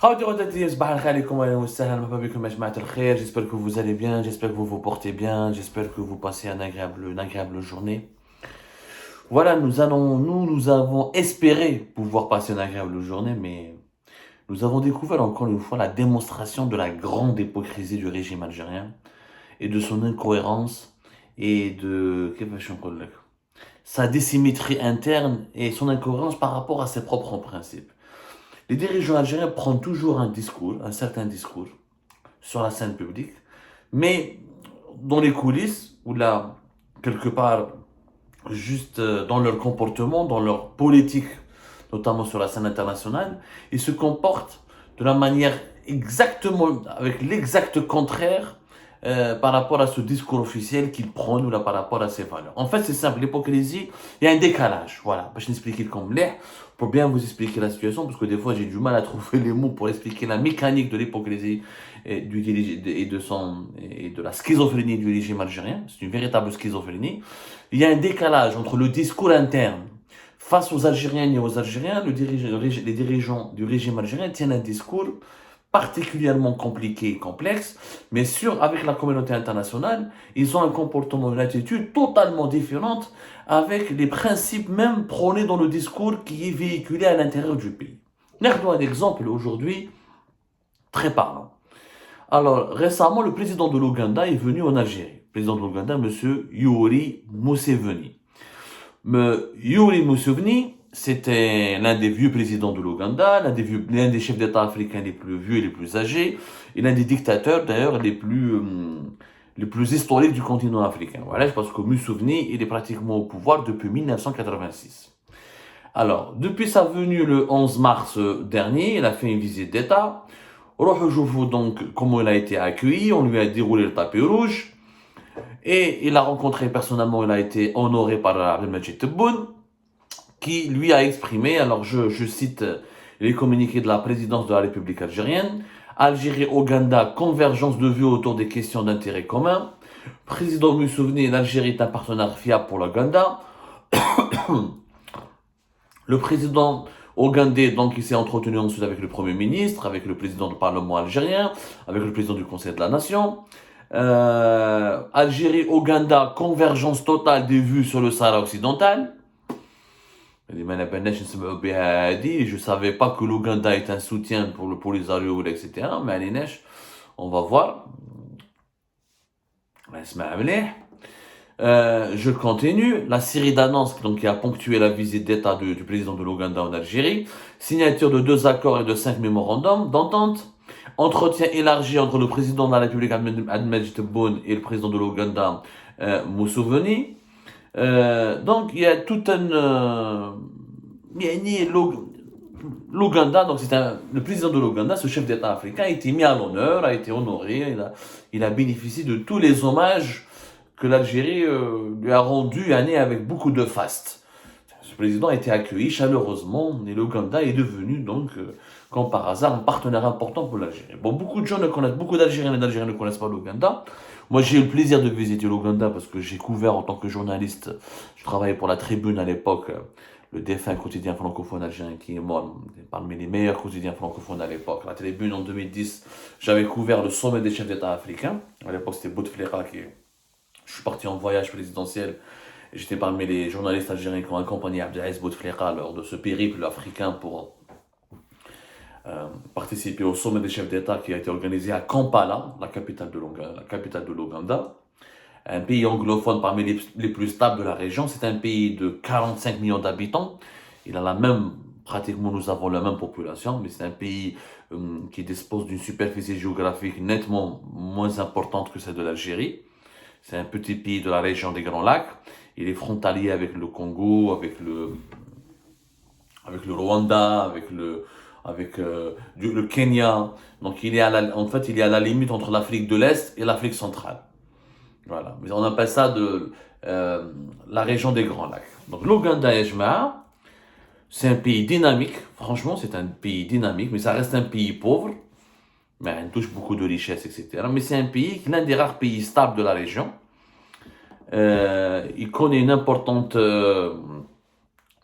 J'espère que vous allez bien, j'espère que vous vous portez bien, j'espère que vous passez une agréable journée. Voilà, nous avons espéré pouvoir passer une agréable journée, mais nous avons découvert encore une fois la démonstration de la grande hypocrisie du régime algérien et de son incohérence et de sa dissymétrie interne et son incohérence par rapport à ses propres principes. Les dirigeants algériens prennent toujours un certain discours, sur la scène publique, mais dans les coulisses, ou là, quelque part, juste dans leur comportement, dans leur politique, notamment sur la scène internationale, ils se comportent de la manière exactement, avec l'exact contraire par rapport à ce discours officiel qu'ils prônent ou là par rapport à ses valeurs. En fait, c'est simple, l'hypocrisie, il y a un décalage. Voilà, je vais expliquer comme l'air pour bien vous expliquer la situation, parce que des fois j'ai du mal à trouver les mots pour expliquer la mécanique de l'hypocrisie et de la schizophrénie du régime algérien. C'est une véritable schizophrénie. Il y a un décalage entre le discours interne face aux Algériennes et aux Algériens. Les dirigeants du régime algérien tiennent un discours particulièrement compliqué et complexe, mais avec la communauté internationale, ils ont un comportement, une attitude totalement différente avec les principes même prônés dans le discours qui est véhiculé à l'intérieur du pays. Regardons un exemple aujourd'hui très parlant. Alors, récemment, le président de l'Ouganda est venu en Algérie. Le président de l'Ouganda, M. Yoweri Museveni. Yoweri Museveni, c'était l'un des vieux présidents de l'Ouganda, l'un des chefs d'État africains les plus vieux et les plus âgés, et l'un des dictateurs d'ailleurs les plus historiques du continent africain. Voilà, parce que Museveni, il est pratiquement au pouvoir depuis 1986. Alors, depuis sa venue le 11 mars dernier, il a fait une visite d'État. Rohoujoufou, donc, comment il a été accueilli, on lui a déroulé le tapis rouge, et il a rencontré personnellement, il a été honoré par Abdelmajid Tebboune, qui lui a exprimé, alors je cite les communiqués de la présidence de la République algérienne, Algérie-Ouganda, convergence de vues autour des questions d'intérêt commun. Président Museveni, l'Algérie est un partenaire fiable pour l'Ouganda. Le président ougandais, donc, il s'est entretenu ensuite avec le Premier ministre, avec le président du Parlement algérien, avec le président du Conseil de la Nation. Algérie-Ouganda, convergence totale des vues sur le Sahara occidental. Je ne savais pas que l'Ouganda est un soutien pour le Polisario, etc. Mais on va voir. Je continue. La série d'annonces qui a ponctué la visite d'État du président de l'Ouganda en Algérie. Signature de 2 accords et de 5 mémorandums d'entente. Entretien élargi entre le président de la République Abdelmajid Tebboune et le président de l'Ouganda Museveni. Donc, il y a tout un... L'Ouganda, donc le président de l'Ouganda, ce chef d'État africain, a été mis à l'honneur, a été honoré, il a bénéficié de tous les hommages que l'Algérie lui a rendus avec beaucoup de faste. Ce président a été accueilli chaleureusement et l'Ouganda est devenu donc, comme par hasard, un partenaire important pour l'Algérie. Bon, beaucoup d'Algériens et d'Algériens ne connaissent pas l'Ouganda. Moi, j'ai eu le plaisir de visiter l'Ouganda parce que j'ai couvert en tant que journaliste, je travaillais pour la Tribune à l'époque, le défunt quotidien francophone algérien qui est mort, parmi les meilleurs quotidiens francophones à l'époque. La Tribune en 2010, j'avais couvert le sommet des chefs d'État africains. À l'époque, c'était Bouteflika Je suis parti en voyage présidentiel et j'étais parmi les journalistes algériens qui ont accompagné Abdelaziz Bouteflika lors de ce périple africain pour participer au sommet des chefs d'État qui a été organisé à Kampala, la capitale de l'Ouganda. Un pays anglophone parmi les plus stables de la région. C'est un pays de 45 millions d'habitants. Pratiquement nous avons la même population, mais c'est un pays qui dispose d'une superficie géographique nettement moins importante que celle de l'Algérie. C'est un petit pays de la région des Grands Lacs. Il est frontalier avec le Congo, avec le Rwanda, avec le Kenya. Donc il est à la limite entre l'Afrique de l'Est et l'Afrique centrale. Voilà. Mais on appelle ça la région des Grands Lacs. Donc l'Ouganda et Jma, c'est un pays dynamique. Franchement, c'est un pays dynamique, mais ça reste un pays pauvre. Mais il touche beaucoup de richesses, etc. Mais c'est un pays, l'un des rares pays stables de la région. Il connaît une importante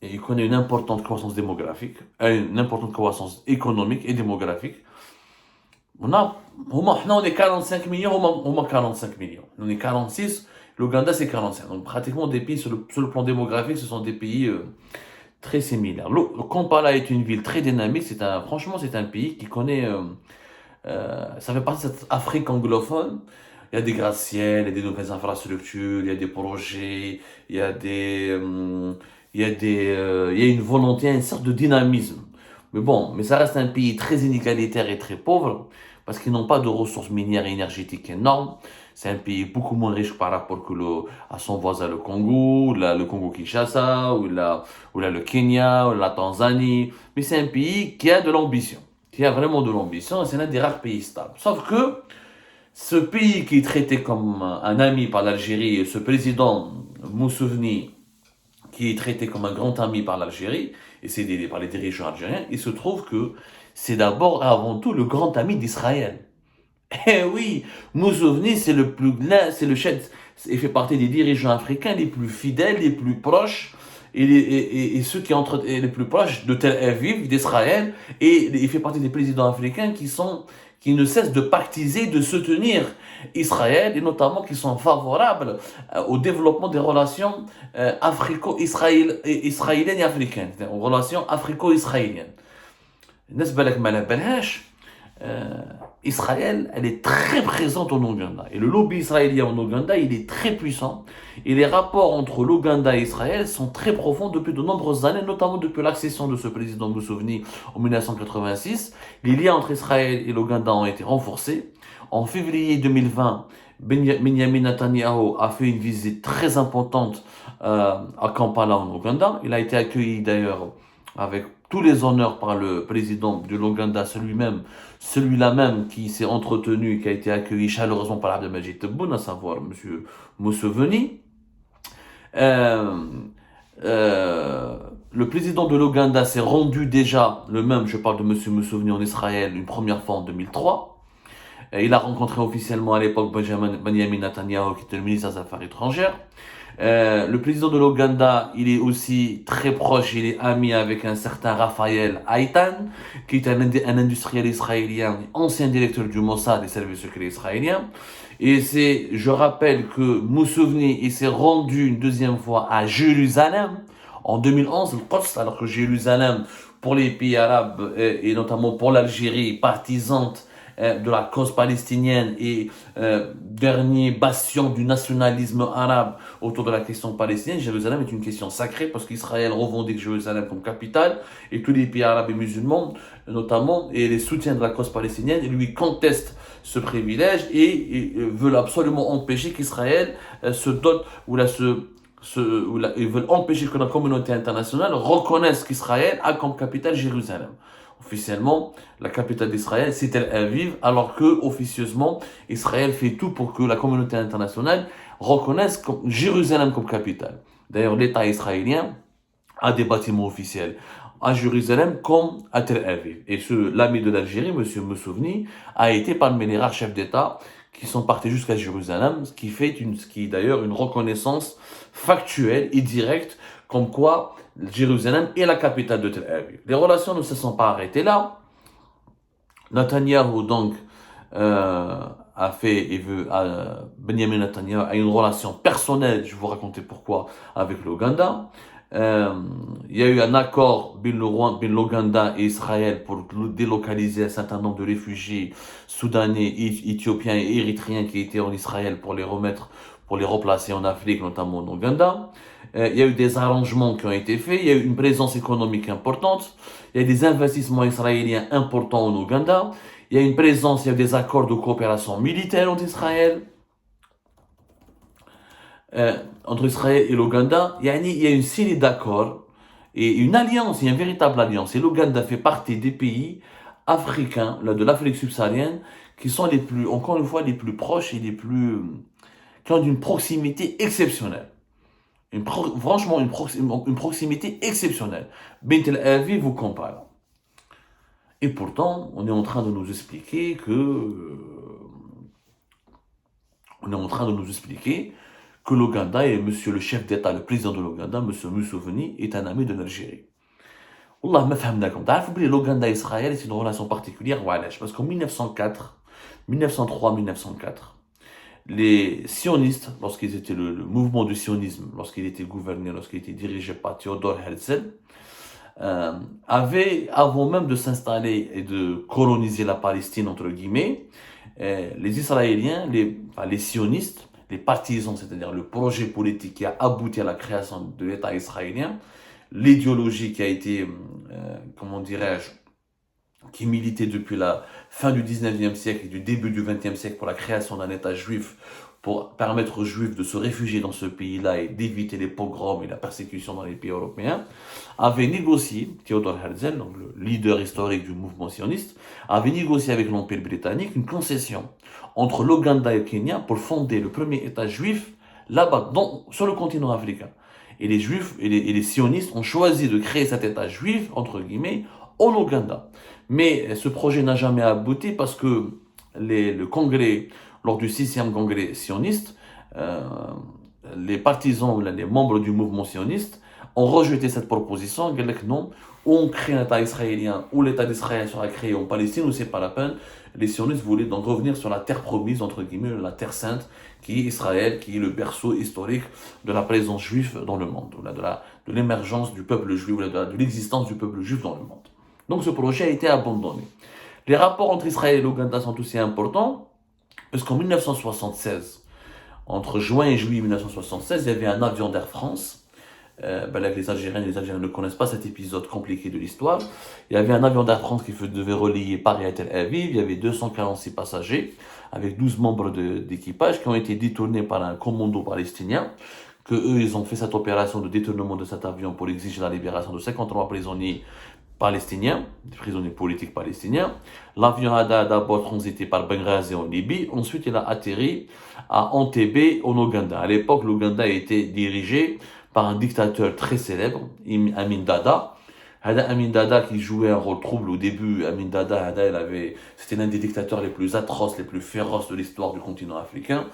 et il connaît une importante croissance démographique, une importante croissance économique et démographique. On est 45 millions, on a 45 millions. On est 46, l'Ouganda c'est 45. Donc pratiquement des pays sur le plan démographique, ce sont des pays très similaires. Kampala est une ville très dynamique, franchement c'est un pays qui connaît, ça fait partie de cette Afrique anglophone. Il y a des gratte-ciel, il y a des nouvelles infrastructures, il y a des projets, il y a il y a une volonté, une sorte de dynamisme. Mais bon, mais ça reste un pays très inégalitaire et très pauvre parce qu'ils n'ont pas de ressources minières et énergétiques énormes. C'est un pays beaucoup moins riche par rapport à son voisin le Congo, le Congo-Kinshasa, ou là le Kenya, ou la Tanzanie. Mais c'est un pays qui a de l'ambition, qui a vraiment de l'ambition. C'est l'un des rares pays stables. Sauf que ce pays qui est traité comme un ami par l'Algérie, ce président Moussouveni, qui est traité comme un grand ami par l'Algérie, et c'est par les dirigeants algériens, il se trouve que c'est d'abord et avant tout le grand ami d'Israël. Eh oui, Moussouveni, c'est le chef, il fait partie des dirigeants africains les plus fidèles, les plus proches, et ceux qui entrent les plus proches de Tel Aviv, d'Israël, et il fait partie des présidents africains qui ne cessent de pactiser, de soutenir Israël, et notamment qui sont favorables au développement des relations africo-israéliennes et africaines, aux relations africo-israéliennes. Israël, elle est très présente en Ouganda. Et le lobby israélien en Ouganda, il est très puissant. Et les rapports entre l'Ouganda et Israël sont très profonds depuis de nombreuses années, notamment depuis l'accession de ce président Museveni en 1986. Les liens entre Israël et l'Ouganda ont été renforcés. En février 2020, Benjamin Netanyahu a fait une visite très importante à Kampala en Ouganda. Il a été accueilli d'ailleurs avec tous les honneurs par le président de l'Ouganda, celui-là même qui s'est entretenu, qui a été accueilli chaleureusement par Abdelmajid Tebboune, à savoir M. Museveni. Le président de l'Ouganda s'est rendu déjà, je parle de M. Museveni en Israël, une première fois en 2003. Il a rencontré officiellement à l'époque Benjamin Netanyahu, qui était le ministre des Affaires étrangères. Le président de l'Ouganda, il est aussi très proche, il est ami avec un certain Raphaël Aitan, qui est un industriel israélien, ancien directeur du Mossad, des services secrets israéliens. Et je rappelle que Moussouveni, il s'est rendu une deuxième fois à Jérusalem, en 2011, le Quds, alors que Jérusalem, pour les pays arabes, et notamment pour l'Algérie, partisante de la cause palestinienne et dernier bastion du nationalisme arabe autour de la question palestinienne, Jérusalem est une question sacrée parce qu'Israël revendique Jérusalem comme capitale et tous les pays arabes et musulmans notamment et les soutiens de la cause palestinienne lui contestent ce privilège et veulent absolument empêcher qu'Israël se dote ils veulent empêcher que la communauté internationale reconnaisse qu'Israël a comme capitale Jérusalem. Officiellement, la capitale d'Israël, c'est Tel Aviv, alors que, officieusement, Israël fait tout pour que la communauté internationale reconnaisse Jérusalem comme capitale. D'ailleurs, l'État israélien a des bâtiments officiels à Jérusalem comme à Tel Aviv. Et l'ami de l'Algérie, M. Mussouveni, a été parmi les rares chefs d'État qui sont partis jusqu'à Jérusalem, ce qui est d'ailleurs une reconnaissance factuelle et directe, comme quoi Jérusalem est la capitale de Tel Aviv. Les relations ne se sont pas arrêtées là. Netanyahu, donc, Benjamin Netanyahu a une relation personnelle, je vais vous raconter pourquoi, avec l'Ouganda. Il y a eu un accord l'Ouganda et Israël pour délocaliser un certain nombre de réfugiés soudanais, éthiopiens et érythréens qui étaient en Israël pour les replacer en Afrique, notamment en Ouganda. Il y a eu des arrangements qui ont été faits, il y a eu une présence économique importante, il y a des investissements israéliens importants en Ouganda, il y a il y a des accords de coopération militaire entre Israël et l'Ouganda. Il y a une série d'accords et une alliance, il y a une véritable alliance. Et l'Ouganda fait partie des pays africains, de l'Afrique subsaharienne, qui sont encore une fois, les plus proches et qui ont une proximité exceptionnelle. Franchement, une proximité exceptionnelle. Bint El Aviv vous compare. Et pourtant, on est en train de nous expliquer que l'Ouganda et monsieur le chef d'État, le président de l'Ouganda, monsieur Museveni, est un ami de l'Algérie. Wallah, ma fahmnakom. Ta'arfou bli l'Ouganda et Israël, c'est une relation particulière, parce qu'en 1904, 1903-1904, les sionistes, lorsqu'ils étaient le mouvement du sionisme, lorsqu'il était gouverné, lorsqu'il était dirigé par Theodor Herzl, avaient, avant même de s'installer et de coloniser la Palestine, entre guillemets, les Israéliens, les sionistes, les partisans, c'est-à-dire le projet politique qui a abouti à la création de l'État israélien, l'idéologie qui a été, comment dirais-je, qui militait depuis la fin du 19e siècle et du début du 20e siècle pour la création d'un État juif, pour permettre aux Juifs de se réfugier dans ce pays-là et d'éviter les pogroms et la persécution dans les pays européens, avait négocié, Theodor Herzl, donc le leader historique du mouvement sioniste, avait négocié avec l'Empire britannique une concession entre l'Ouganda et le Kenya pour fonder le premier État juif là-bas, sur le continent africain. Et les Juifs et les sionistes ont choisi de créer cet État juif, entre guillemets, en Ouganda. Mais ce projet n'a jamais abouti parce que le congrès, lors du 6e congrès sioniste, les partisans ou les membres du mouvement sioniste ont rejeté cette proposition. Ils ont dit non, ou on crée un État israélien, ou l'État d'Israël sera créé en Palestine, ou c'est pas la peine. Les sionistes voulaient donc revenir sur la terre promise, entre guillemets, la terre sainte, qui est Israël, qui est le berceau historique de la présence juive dans le monde, de l'émergence du peuple juif, de l'existence du peuple juif dans le monde. Donc ce projet a été abandonné. Les rapports entre Israël et l'Ouganda sont aussi importants, parce qu'en 1976, entre juin et juillet 1976, il y avait un avion d'Air France. Les Algériens ne connaissent pas cet épisode compliqué de l'histoire. Il y avait un avion d'Air France qui devait relier Paris à Tel Aviv. Il y avait 246 passagers, avec 12 membres d'équipage qui ont été détournés par un commando palestinien. Ils ont fait cette opération de détournement de cet avion pour exiger la libération de 53 prisonniers palestiniens, des prisonniers politiques palestiniens. L'avion a d'abord transité par Benghazi en Libye, ensuite il a atterri à Entebbe en Ouganda. À l'époque, l'Ouganda était dirigé par un dictateur très célèbre, Amin Dada. Amin Dada qui jouait un rôle trouble au début. Amin Dada, c'était l'un des dictateurs les plus atroces, les plus féroces de l'histoire du continent africain.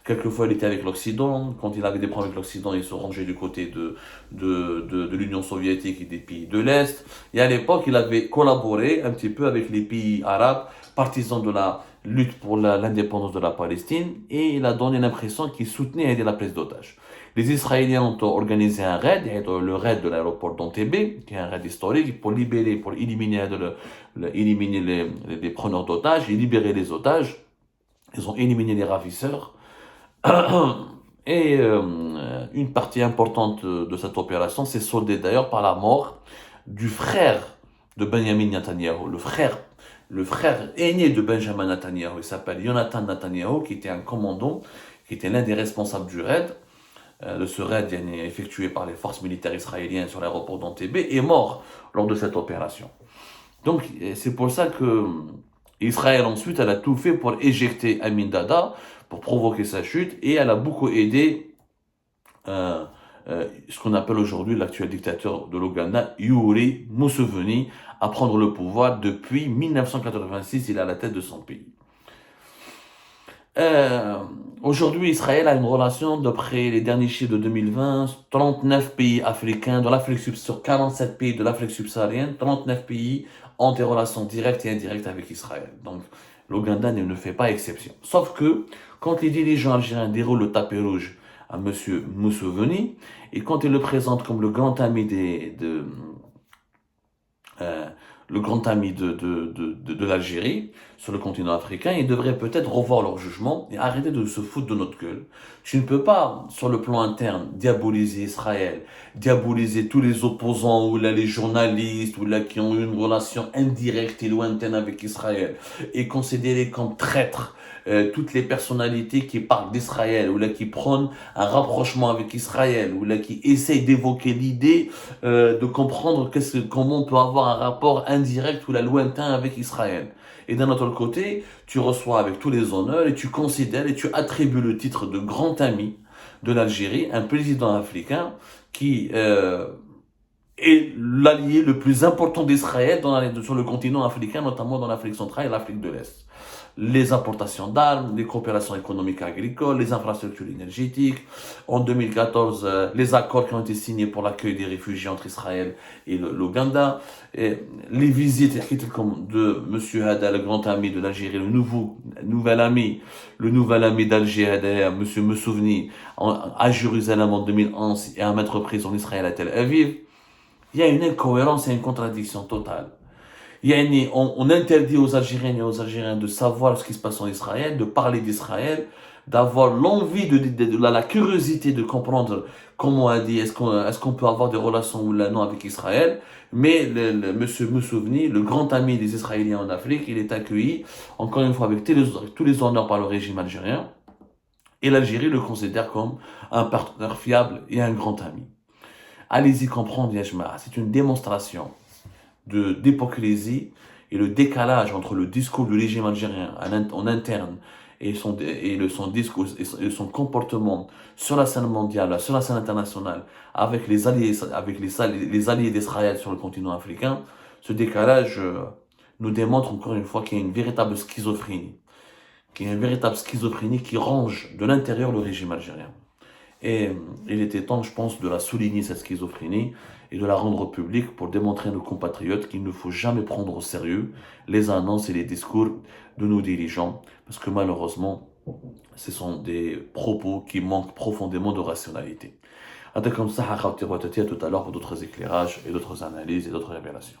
Quelquefois, il était avec l'Occident. Quand il avait des problèmes avec l'Occident, il se rangeait du côté de l'Union soviétique et des pays de l'Est. Et à l'époque, il avait collaboré un petit peu avec les pays arabes, partisans de la lutte pour l'indépendance de la Palestine. Et il a donné l'impression qu'il soutenait et aidait la prise d'otages. Les Israéliens ont organisé un raid, le raid de l'aéroport d'Entebbe, qui est un raid historique, pour éliminer les preneurs d'otages et libérer les otages. Ils ont éliminé les ravisseurs. Et une partie importante de cette opération s'est soldée d'ailleurs par la mort du frère de Benjamin Netanyahu, le frère aîné de Benjamin Netanyahu. Il s'appelle Jonathan Netanyahu, qui était un commandant, qui était l'un des responsables du raid. De ce raid effectué par les forces militaires israéliennes sur l'aéroport d'Entebbe, est mort lors de cette opération. Donc c'est pour ça que Israël ensuite, elle a tout fait pour éjecter Amin Dada, pour provoquer sa chute, et elle a beaucoup aidé ce qu'on appelle aujourd'hui l'actuel dictateur de l'Ouganda, Yoweri Museveni, à prendre le pouvoir. Depuis 1986, il est à la tête de son pays. Aujourd'hui, Israël a une relation, d'après les derniers chiffres de 2020, 39 pays africains, sur 47 pays de l'Afrique subsaharienne, 39 pays ont des relations directes et indirectes avec Israël. Donc, l'Ouganda ne fait pas exception. Sauf que, quand les dirigeants algériens déroulent le tapis rouge à M. Museveni, et quand ils le présentent comme le grand ami de l'Algérie sur le continent africain, ils devraient peut-être revoir leur jugement et arrêter de se foutre de notre gueule. Tu ne peux pas, sur le plan interne, diaboliser Israël, diaboliser tous les opposants ou là, les journalistes ou là, qui ont eu une relation indirecte et lointaine avec Israël et considérer comme traîtres toutes les personnalités qui parlent d'Israël ou là qui prônent un rapprochement avec Israël ou là qui essayent d'évoquer l'idée de comprendre comment on peut avoir un rapport indirect ou là lointain avec Israël. Et d'un autre côté, tu reçois avec tous les honneurs et tu considères et tu attribues le titre de grand ami de l'Algérie, un président africain qui est l'allié le plus important d'Israël sur le continent africain, notamment dans l'Afrique centrale et l'Afrique de l'Est. Les importations d'armes, les coopérations économiques et agricoles, les infrastructures énergétiques. En 2014, les accords qui ont été signés pour l'accueil des réfugiés entre Israël et l'Ouganda. Les visites de M. Hada, le grand ami de l'Algérie, nouvel ami d'Alger, M. Messouvni, à Jérusalem en 2011 et à maintes reprises en Israël à Tel Aviv. Il y a une incohérence et une contradiction totale. On interdit aux Algériennes et aux Algériens de savoir ce qui se passe en Israël, de parler d'Israël, d'avoir l'envie, la curiosité de comprendre comment on dit, est-ce qu'on peut avoir des relations ou non avec Israël. Mais monsieur Moussouvni, le grand ami des Israéliens en Afrique, il est accueilli, encore une fois, avec tous les honneurs par le régime algérien. Et l'Algérie le considère comme un partenaire fiable et un grand ami. Allez-y comprendre, Yajma, c'est une démonstration d'hypocrisie et le décalage entre le discours du régime algérien en interne et son discours et son comportement sur la scène mondiale, sur la scène internationale, avec les alliés d'Israël sur le continent africain. Ce décalage nous démontre encore une fois qu'il y a une véritable schizophrénie, qui ronge de l'intérieur le régime algérien. Et il était temps, je pense, de la souligner, cette schizophrénie, et de la rendre publique pour démontrer à nos compatriotes qu'il ne faut jamais prendre au sérieux les annonces et les discours de nos dirigeants, parce que malheureusement, ce sont des propos qui manquent profondément de rationalité. À tout à l'heure pour d'autres éclairages et d'autres analyses et d'autres révélations.